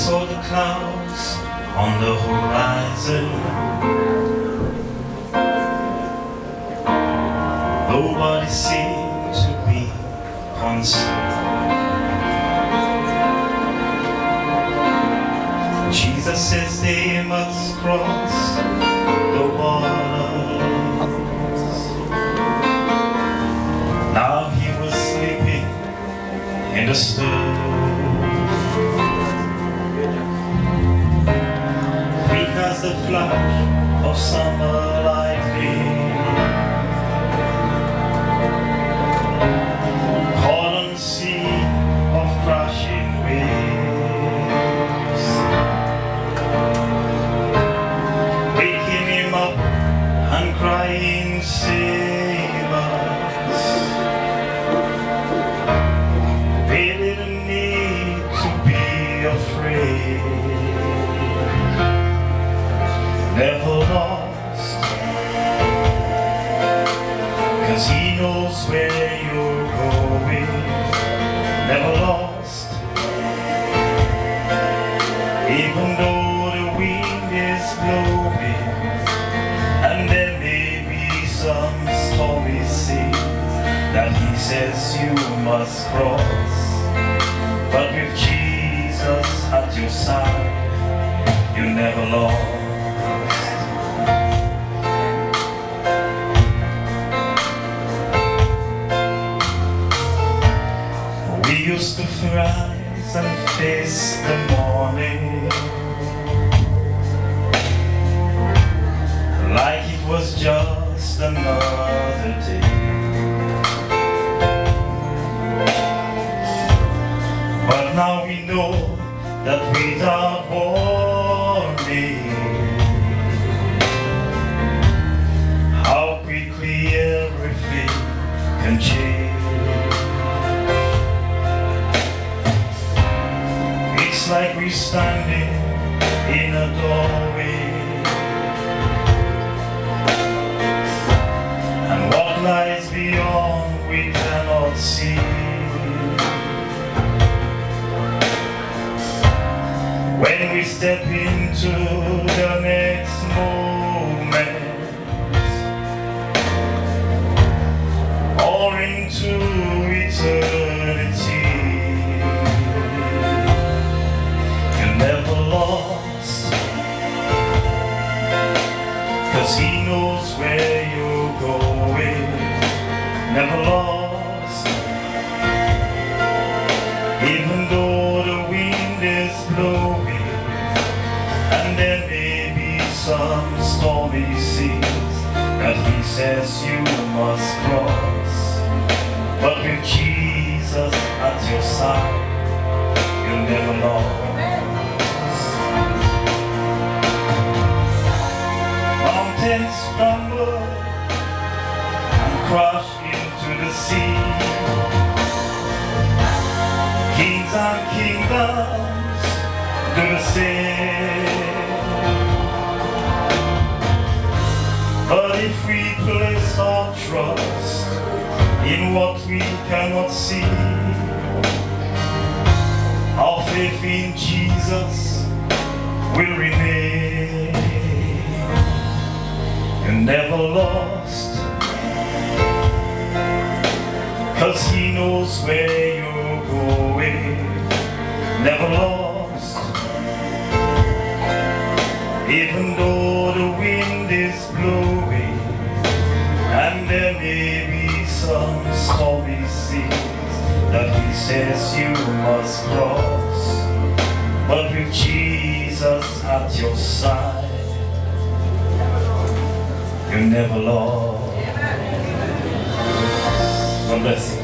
saw the clouds on the horizon. Nobody seemed to be concerned. Jesus says they must cross the waters. Now he was sleeping in the stern. Weak as the flash of summer lightning, caught on the sea of crashing waves, waking him up and crying, "Save us." They didn't need to be afraid. Never lost, 'cause he knows where you're going. Never lost, even though the wind is blowing, and there may be some stormy seas that he says you must cross. But with Jesus at your side, you never lost. We used to rise and face the morning like it was just another day. But now we know that without warning, how quickly everything can change. It's like we're standing in a doorway, and what lies beyond we cannot see. When we step into the next moment, or into eternity, never lost, 'cause he knows where you're going. Never lost, even though the wind is blowing, and there may be some stormy seas that he says you must cross. But with Jesus at your side, you're never lost. Mountains crumble and crash into the sea. Kings and kingdoms do the same. But if we place our trust in what we cannot see, our faith in Jesus will remain. You're never lost, 'cause he knows where you're going. Never lost, even though the wind is blowing, and there may be some stormy seas that he says you must cross. But with Jesus at your side, you're never lost. God bless you.